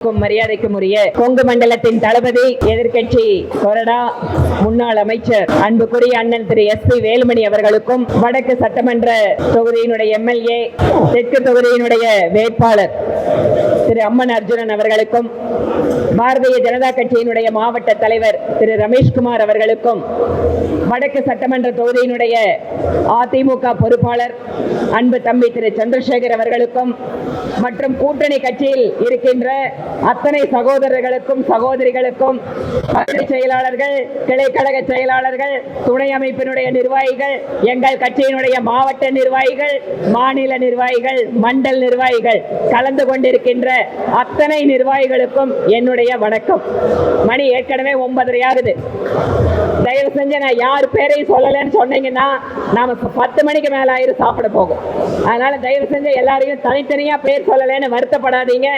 மரியாதைக்கும் உரிய கொங்கு மண்டலத்தின் தளபதி எதிர்க்கட்சி கொறடா முன்னாள் அமைச்சர் அன்புக்குரிய அண்ணன் திரு SP வேலுமணி அவர்களுக்கும், வடக்கு சட்டமன்ற தொகுதியினுடைய MLA, தெற்கு தொகுதியினுடைய வேட்பாளர் திரு அம்மன் அர்ஜுனன் அவர்களுக்கும், பாரதிய ஜனதா கட்சியினுடைய மாவட்ட தலைவர் திரு ரமேஷ்குமார் அவர்களுக்கும், வடக்கு சட்டமன்ற தொகுதியினுடைய அதிமுக பொறுப்பாளர் அன்பு தம்பி திரு சந்திரசேகர் அவர்களுக்கும், மற்றும் கூட்டணி கட்சியில் இருக்கின்ற அத்தனை சகோதரர்களுக்கும் சகோதரிகளுக்கும், செயலாளர்கள், கிளைக்கழக செயலாளர்கள், துணை அமைப்பினுடைய நிர்வாகிகள், எங்கள் கட்சியினுடைய மாவட்ட நிர்வாகிகள், மாநில நிர்வாகிகள், மண்டல் நிர்வாகிகள், கலந்து கொண்டிருக்கின்ற அத்தனை நிர்வாகிகளுக்கும் என்னுடைய வணக்கம். மணி ஏற்கனவே 9:30 ஆகுது. தயவு செஞ்சு நான் யார் பேரையும் சொல்லலன்னு சொன்னீங்கன்னா நாம 10 மணிக்கு மேல ஆயிரம் சாப்பிட போகும். அதனால தயவு செஞ்சு எல்லாரையும் தனித்தனியா பேர் சொல்லலன்னு வருத்தப்படாதீங்க.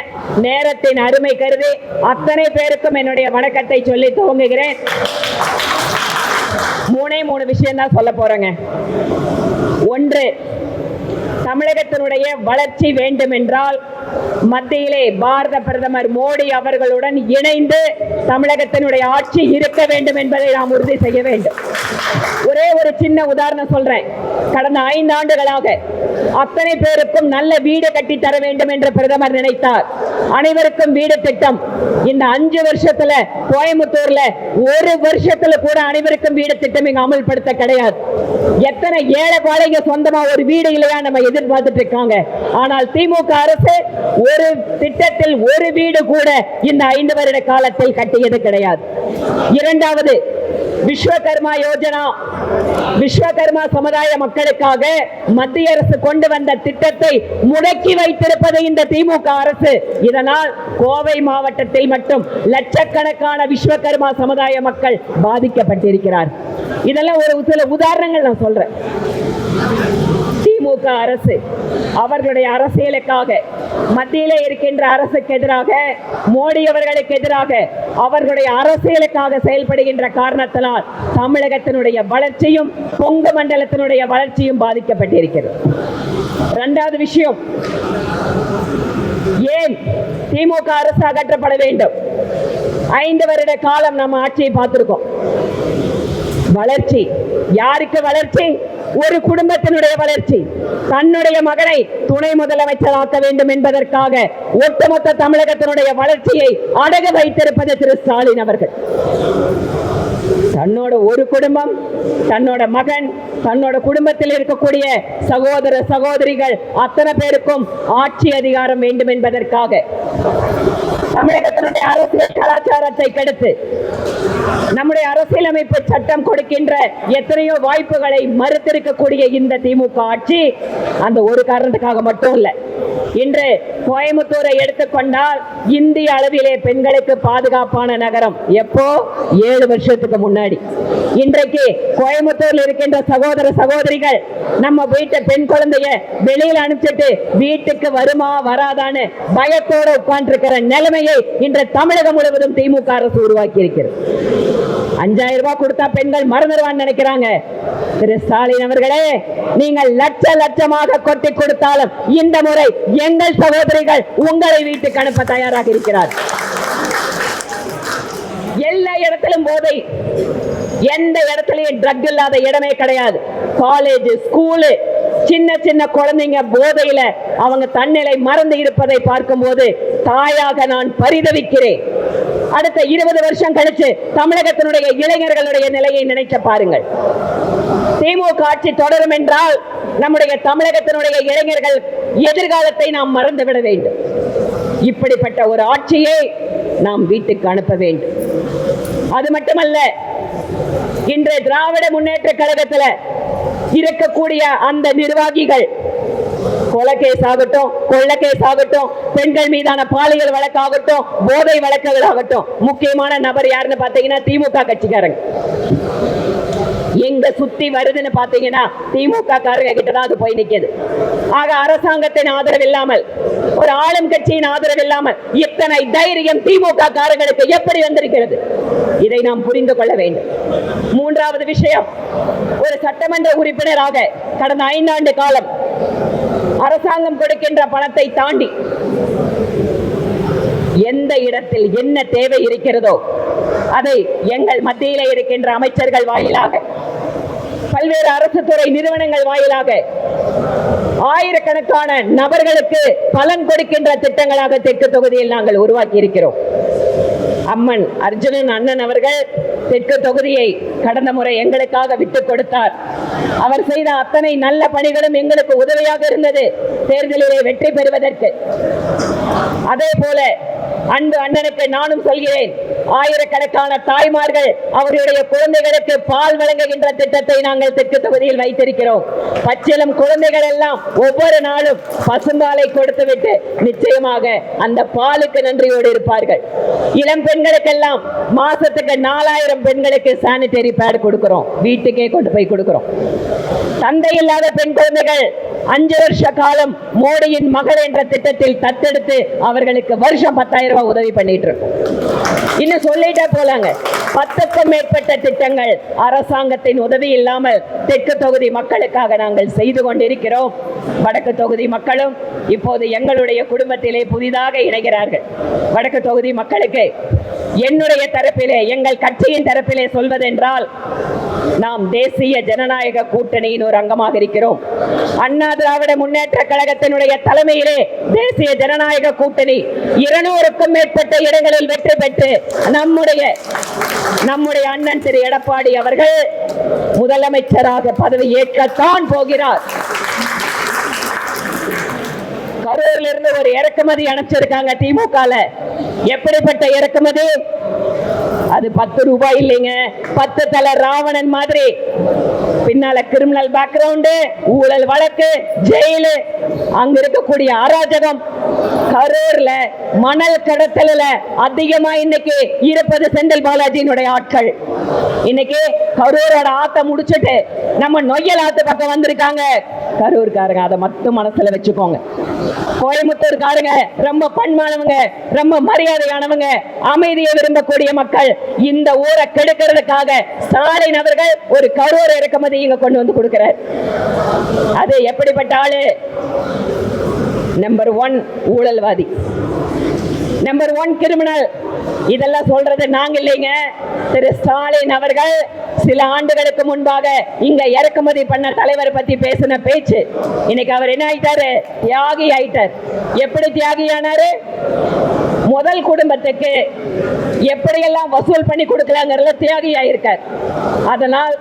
நேரத்தின் அருமை கருதி அத்தனை பேருக்கும் என்னுடைய வணக்கத்தை சொல்லி துவங்குகிறேன். 3 விஷயம் தான் சொல்ல போறேங்க. ஒன்று, தமிழகத்தினுடைய வளர்ச்சி வேண்டும் என்றால் மத்தியிலே பாரத பிரதமர் மோடி அவர்களுடன் இணைந்து தமிழகத்தினுடைய ஆட்சி இருக்க வேண்டும் என்பதை நாம் உறுதி செய்ய வேண்டும். ஒரே ஒரு சின்ன உதாரணம் சொல்றேன். கடந்த 5 ஆண்டுகளாக அத்தனை பேருக்கும் நல்ல வீடு கட்டி தர வேண்டும் என்று பிரதமர் நினைத்தார். அனைவருக்கும் வீடு திட்டம் இந்த 5 வருஷத்துல கோயம்புத்தூர்ல 1 வருஷத்துல கூட அனைவருக்கும் வீடு திட்டம் இங்க அமல்படுத்த கிடையாது. எத்தனை ஏழை பாளைங்க சொந்தமா ஒரு வீடு இல்லையா நம்ம எதிர்பார்த்துட்டு இருக்காங்க. ஆனால் திமுக அரசு ஒரு திட்டத்தில் ஒரு வீடு கூட இந்த 5 வருட காலத்தில் கட்டியது கிடையாது. இரண்டாவது, விஸ்வகர்மா யோஜனா, விஸ்வகர்மா சமுதாய மக்களுக்காக மத்திய அரசு கொண்டு வந்த திட்டத்தை முடக்கி வைத்திருப்பது இந்த திமுக அரசு. இதனால் கோவை மாவட்டத்தில் மட்டும் லட்சக்கணக்கான விஸ்வகர்மா சமுதாய மக்கள் பாதிக்கப்பட்டிருக்கிறார். இதெல்லாம் ஒரு சில உதாரணங்கள் நான் சொல்றேன். திமுக அரசு அவர்களுடைய அரசியலுக்காக மத்தியிலே இருக்கின்ற அரசுக்கு எதிராக, மோடி அவர்களுக்கு எதிராக அவர்களுடைய அரசியலுக்காக செயல்படுகின்ற காரணத்தினால் தமிழகத்தினுடைய வளர்ச்சியும் கொங்கு மண்டலத்தினுடைய வளர்ச்சியும் பாதிக்கப்பட்டிருக்கிறது. இரண்டாவது விஷயம், ஏன் திமுக அரசு அகற்றப்பட வேண்டும்? 5 வருட காலம் நம்ம ஆட்சியை பார்த்திருக்கோம். வளர்ச்சி யாருக்கு வளர்ச்சி? ஒரு குடும்பத்தினுடைய வளர்ச்சி. தன்னுடைய மகனை துணை முதலமைச்சராக்க வேண்டும் என்பதற்காக ஒட்டுமொத்த தமிழகத்தினுடைய வளர்ச்சியை அடகு வைத்திருப்பது திரு ஸ்டாலின் அவர்கள். தன்னோட ஒரு குடும்பம், தன்னோட மகன், தன்னோட குடும்பத்தில் இருக்கக்கூடிய சகோதர சகோதரிகள் அத்தனை பேருக்கும் ஆட்சி அதிகாரம் வேண்டும் என்பதற்காக தமிழகத்தினுடைய அரசியல் கலாச்சாரத்தை கெடுத்து நம்முடைய அரசியலமைப்பு சட்டம் கொடுக்கின்ற எத்தனையோ வாய்ப்புகளை மறுத்திருக்கக்கூடிய இந்த திமுக ஆட்சி அந்த ஒரு காரணத்துக்காக மட்டும் இல்ல. இன்று கோயம்புத்தூரை எடுத்துக்கொண்டால் இந்திய அளவிலே பெண்களுக்கு பாதுகாப்பான நகரம். எப்போ? 7 வருஷத்துக்கு முன்னாடி. இன்றைக்கு கோயம்புத்தூர்ல இருக்கின்ற சகோதர சகோதரிகள் நம்ம வீட்டை பெண் குழந்தைய வெளியில அனுப்பிச்சிட்டு வீட்டுக்கு வருமா வராதான்னு பயத்தோட உட்கார்ந்து இருக்கிற நிலைமையை இன்று தமிழகம் முழுவதும் திமுக அரசு உருவாக்கி இருக்கிறது. 5000 ரூபாய் கொடுத்தா பெண்கள் மறந்துடுவான்னு நினைக்கிறாங்க. திரு ஸ்டாலின் அவர்களே, நீங்கள் லட்ச லட்சமாக கொட்டி கொடுத்தாலும் இந்த முறை எங்கள் சகோதரிகள் உங்களை வீட்டுக்கு அனுப்ப தயாராக இருக்கிறார். எல்லா இடத்திலும் போதை, எந்த இடத்திலையும் ட்ரக் இல்லாத இடமே கிடையாது. காலேஜ், ஸ்கூலு, சின்ன சின்ன குழந்தைங்க போதையில அவங்க தன்னிலை மறந்து இருப்பதை பார்க்கும் போது தாயாக நான் பரிதவிக்கிறேன். அடுத்த 20 வருஷம் கழிச்சு தமிழகத்தினுடைய இளைஞர்களுடைய நிலையை நினைச்சு பாருங்கள். திமுக ஆட்சி தொடரும் என்றால் நம்முடைய தமிழகத்தினுடைய இளைஞர்கள் எதிர்காலத்தை நாம் மறந்துவிட வேண்டும். இப்படிப்பட்ட ஒரு ஆட்சியை நாம் வீட்டுக்கு அனுப்ப வேண்டும். அது மட்டுமல்ல, இன்று திராவிட முன்னேற்ற கழகத்தில் இருக்கக்கூடிய அந்த நிர்வாகிகள் கொலை கேஸ் ஆகட்டும், கொள்ள கேஸ் ஆகட்டும், பெண்கள் மீதான பாலியல் வழக்காகட்டும், போதை வழக்குகள் ஆகட்டும், முக்கியமான நபர் யாருன்னு பாத்தீங்கன்னா திமுக கட்சிக்காரங்க. எங்க சுத்தி வருதுன்னு பாத்தீங்கன்னா திமுக காரங்க கிட்டதான் அது போய் நிக்குது. ஆக அரசாங்கத்தின் ஆதரவு இல்லாமல், ஒரு ஆளும் கட்சியின் ஆதரவு இல்லாமல் இத்தனை தைரியம் திமுக காரங்களுக்கு எப்படி வந்திருக்கிறது? இதை நாம் புரிந்து கொள்ள வேண்டும். மூன்றாவது விஷயம், ஒரு சட்டமன்ற உறுப்பினராக கடந்த 5 ஆண்டு காலம் அரசாங்கம் கொடுக்கின்ற பணத்தை தாண்டி எந்த இடத்தில் என்ன தேவை இருக்கிறதோ அதை எங்கள் மத்தியிலே இருக்கின்ற அமைச்சர்கள் வாயிலாக, பல்வேறு அரசு துறை நிறுவனங்கள் வாயிலாக ஆயிரக்கணக்கான நபர்களுக்கு பலன் கொடுக்கின்ற திட்டங்களாக தெற்கு தொகுதியில் நாங்கள் உருவாக்கி இருக்கிறோம். அம்மன் அர்ஜுனன் அண்ணன் அவர்கள் தெற்கு தொகுதியை கடந்த முறை எங்களுக்காக விட்டுக் கொடுத்தார். அவர் செய்த அத்தனை நல்ல பணிகளும் எங்களுக்கு உதவியாக இருந்தது தேர்தலிலே வெற்றி பெறுவதற்கு. அதே போல அன்பு அண்ணனுக்கு நானும் சொல்கிறேன், ஆயிரக்கணக்கான தாய்மார்கள் அவர்களுடைய குழந்தைகளுக்கு பால் வழங்குகின்ற திட்டத்தை நாங்கள் தெற்கு தொகுதியில் வைத்திருக்கிறோம். பச்சிளம் குழந்தைகள் எல்லாம் ஒவ்வொரு நாளும் பசும்பாலை கொடுத்துவிட்டு நிச்சயமாக அந்த பாலுக்கு நன்றியோடு இருப்பார்கள். இளம் பெண்களுக்கெல்லாம் மாசத்துக்கு 4000 பெண்களுக்கு சானிட்டரி பேட் கொடுக்கிறோம், வீட்டுக்கே கொண்டு போய் கொடுக்கிறோம். தந்தை இல்லாத பெண் குழந்தைகள் 5 வருஷ காலம் மோடியின் மகள் என்ற திட்டத்தில் தத்தெடுத்து அவர்களுக்கு வருஷம் 10,000 ரூபாய் உதவி பண்ணிட்டு இருக்கோம். இன்னும் சொல்லிட்டே போலாங்க. 10க்கும் மேற்பட்ட திட்டங்கள் அரசாங்கத்தின் உதவி இல்லாமல் தெற்கு தொகுதி மக்களுக்காக நாங்கள் செய்து கொண்டிருக்கிறோம். வடக்கு தொகுதி மக்களும் இப்போது எங்களுடைய குடும்பத்திலே புதிதாக இணைகிறார்கள். வடக்கு தொகுதி மக்களுக்கு என்னுடைய தரப்பிலே, எங்கள் கட்சியின் தரப்பிலே சொல்வதென்றால், நாம் தேசிய ஜனநாயக கூட்டணியின் ஒரு அங்கமாக இருக்கிறோம். அண்ணா திராவிட முன்னேற்ற கழகத்தினுடைய தலைமையிலே தேசிய ஜனநாயக கூட்டணி 200க்கும் மேற்பட்ட இடங்களில் வெற்றி பெற்று நம்முடைய அண்ணன் திரு எடப்பாடி அவர்கள் முதலமைச்சராக பதவி ஏற்கத்தான் போகிறார். கரூரில் இருந்து ஒரு இறக்குமதி அனுப்பிச்சிருக்காங்க திமுக. எப்படிப்பட்ட இறக்குமதி? அது 10 ரூபாய் இல்லைங்க, 10 தலை ராவணன் மாதிரி. பின்னால கிரிமினல் பேக்ரவுண்டு, ஊழல் வழக்கு, ஜெயிலு, அங்க இருக்கக்கூடிய அராஜகம். கரூர்ல மணல் கடத்தல அதிகமா இன்னைக்கு இருப்பது செந்தில் பாலாஜியினுடைய ஆட்கள். இன்னைக்கு கரூரோட ஆத்த முடிச்சுட்டு நம்ம நொய்யல் ஆத்து பக்கம் வந்திருக்காங்க கரூர்காரங்க. அதை மட்டும் மனசுல வச்சுக்கோங்க. கோயம்புத்தூர்காரங்க ரொம்ப பண்பானவங்க, ரொம்ப மரியாதையானவங்க, அமைதியை விரும்பக்கூடிய மக்கள். இந்த ஊரை கெடுக்கிறதுக்காக ஸ்டாலின் அவர்கள் ஒரு கரூர் இறக்குமதி இங்க கொண்டு வந்து கொடுக்கிறார். அது எப்படிப்பட்ட ஆளு? நம்பர் 1 ஊழல்வாதி, நம்பர் 1 கிரிமினல். இதெல்லாம் சொல்றது நாங்க இல்லைங்க, திரு ஸ்டாலின் அவர்கள் சில ஆண்டுகளுக்கு முன்பாக இங்க இறக்குமதி பண்ண தலைவர் பத்தி பேசின பேச்சு. இன்னைக்கு அவர் என்ன ஆயிட்டாரு? தியாகி ஆயிட்டார். எப்படி தியாகி ஆனாரு? முதல் குடும்பத்துக்கு எப்படியெல்லாம் வசூல் பண்ணி கொடுக்கலாங்கிறதுல தியாகி ஆயிருக்கார். அதனால்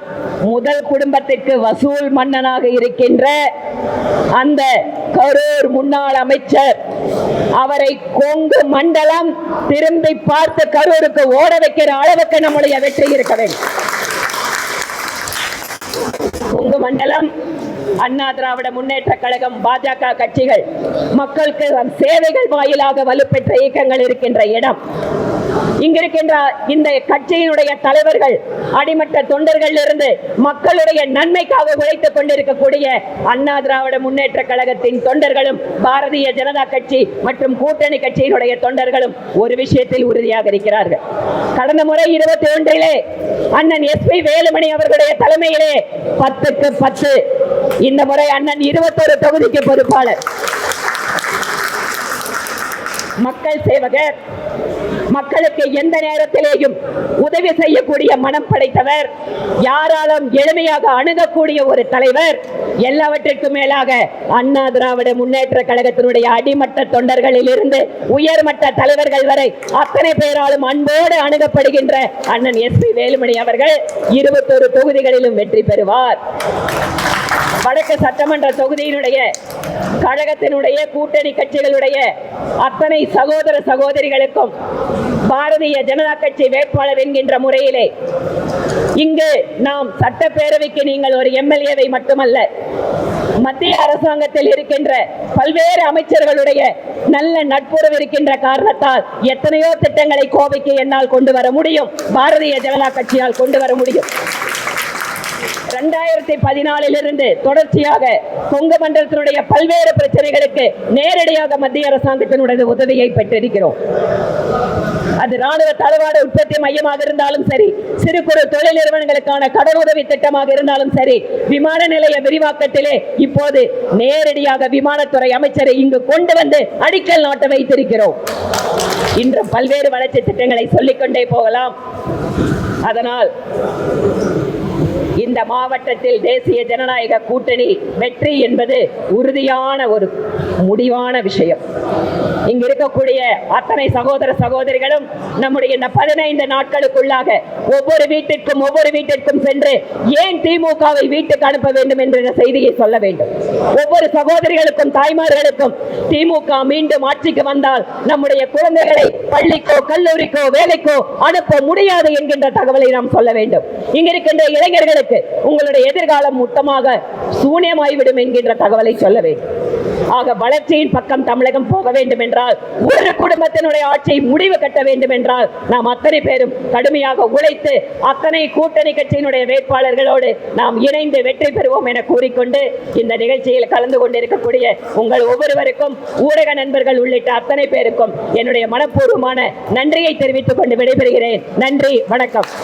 முதல் குடும்பத்திற்கு வசூல் மன்னனாக இருக்கின்ற அந்த கரூர் முன்னாள் அமைச்சர் அவரை கொங்கு மண்டலம் திரும்பி பார்த்து கரூருக்கு ஓட வைக்கிற அளவுக்கு நம்முடைய வெற்றி இருக்க வேண்டும். கொங்கு மண்டலம் அண்ணா திராவிட முன்னேற்ற கழகம், பாஜக கட்சிகள், மக்களுக்கு சேவைகள் வாயிலாக வலுப்பெற்ற இயக்கங்கள் இருக்கின்ற இடம். இங்க இருக்கின்ற இந்த கட்சியினுடைய தலைவர்கள் அடிமட்ட தொண்டர்கள் இருந்து மக்களுடைய நன்மைக்காக உழைத்துக் கொண்டிருக்கக்கூடிய அண்ணா திராவிட முன்னேற்ற கழகத்தின் தொண்டர்களும் பாரதிய ஜனதா கட்சி மற்றும் கூட்டணி கட்சியினுடைய தொண்டர்களும் ஒரு விஷயத்தில் உறுதியாக இருக்கிறார்கள். கடந்த முறை 21 அண்ணன் எஸ்பி வேலுமணி அவர்களுடைய தலைமையிலே 10க்கு 10. இந்த முறை அண்ணன் 21 தொகுதிக்கு பொறுப்பாளர். மக்கள் சேவகர், மக்களுக்கு எந்த நேரத்திலேயும் உதவி செய்யக்கூடிய மனம் படைத்தவர், யாராலும் எளிமையாக அணுகக்கூடிய ஒரு தலைவர். எல்லாவற்றிற்கும் மேலாக அண்ணா திராவிட முன்னேற்ற கழகத்தினுடைய அடிமட்ட தொண்டர்களில் இருந்து உயர்மட்ட தலைவர்கள் வரை அத்தனை பேராலும் அன்போடு அணுகப்படுகின்ற அண்ணன் எஸ்பி வேலுமணி அவர்கள் 21 தொகுதிகளிலும் வெற்றி பெறுவார். வடக்கு சட்டமன்ற தொகுதியினுடைய கழகத்தினுடைய கூட்டணி கட்சிகளுடைய அத்தனை சகோதர சகோதரிகளுக்கும் பாரதிய ஜனதா கட்சி வேட்பாளர் என்கின்ற முறையிலே இங்கு நாம் சட்டப்பேரவைக்கு நீங்கள் ஒரு எம்எல்ஏவை மட்டுமல்ல, மத்திய அரசாங்கத்தில் இருக்கின்ற பல்வேறு அமைச்சர்களுடைய நல்ல நட்புறவு இருக்கின்ற காரணத்தால் எத்தனையோ திட்டங்களை கோவைக்கு என்னால் கொண்டு வர முடியும், பாரதிய ஜனதா கட்சியால் கொண்டு வர முடியும். 2014 இருந்து தொடர்ச்சியாக கொங்கு மண்டலத்தினுடைய பல்வேறு பிரச்சனைகளுக்கு நேரடியாக மத்திய அரசாங்கத்தினுடைய உதவியை பெற்றிருக்கிறோம். அது ராணுவ தளவாட உற்பத்தி மையமாக இருந்தாலும் சரி, சிறு குறு தொழில் நிறுவனங்களுக்கான கடனுதவி திட்டமாக இருந்தாலும் சரி, விமான நிலைய விரிவாக்கத்திலே இப்போது நேரடியாக விமானத்துறை அமைச்சரை இங்கு கொண்டு வந்து அடிக்கல் நாட்ட வைத்திருக்கிறோம். இன்று பல்வேறு வளர்ச்சி திட்டங்களை சொல்லிக்கொண்டே போகலாம். அதனால் இந்த மாவட்டத்தில் தேசிய ஜனநாயக கூட்டணி வெற்றி என்பது உறுதியான ஒரு முடிவான விஷயம். இங்கு இருக்கக்கூடிய அத்தனை சகோதர சகோதரிகளும் நம்முடைய இந்த 15 நாட்களுக்குள்ளாக ஒவ்வொரு வீட்டிற்கும் சென்று ஏன் திமுகவை வீட்டுக்கு அனுப்ப வேண்டும் என்ற செய்தியை சொல்ல வேண்டும். ஒவ்வொரு சகோதரிகளுக்கும் தாய்மார்களுக்கும் திமுக மீண்டும் ஆட்சிக்கு வந்தால் நம்முடைய குழந்தைகளை பள்ளிக்கோ கல்லூரிக்கோ வேலைக்கோ அனுப்ப முடியாது என்கின்ற தகவலை நாம் சொல்ல வேண்டும். இங்கிருக்கின்ற இளைஞர்களுக்கு உங்களுடைய எதிர்காலம் மொத்தமாக சூன்யமாய்விடும் என்கின்ற தகவலை சொல்ல வேண்டும். ஆக வளர்ச்சியின் பக்கம் தமிழகம் போக வேண்டும் என்றால், ஒரு குடும்பத்தினுடைய ஆட்சியை முடிவு கட்ட வேண்டும் என்றால் நாம் அத்தனை பேரும் கடுமையாக உழைத்து அத்தனை கூட்டணி கட்சியினுடைய வேட்பாளர்களோடு நாம் இணைந்து வெற்றி பெறுவோம் என கூறிக்கொண்டு இந்த நிகழ்ச்சியில் கலந்து கொண்டிருக்கக்கூடிய உங்கள் ஒவ்வொருவருக்கும் ஊடக நண்பர்கள் உள்ளிட்ட அத்தனை பேருக்கும் என்னுடைய மனப்பூர்வமான நன்றியை தெரிவித்துக் கொண்டு விடைபெறுகிறேன். நன்றி, வணக்கம்.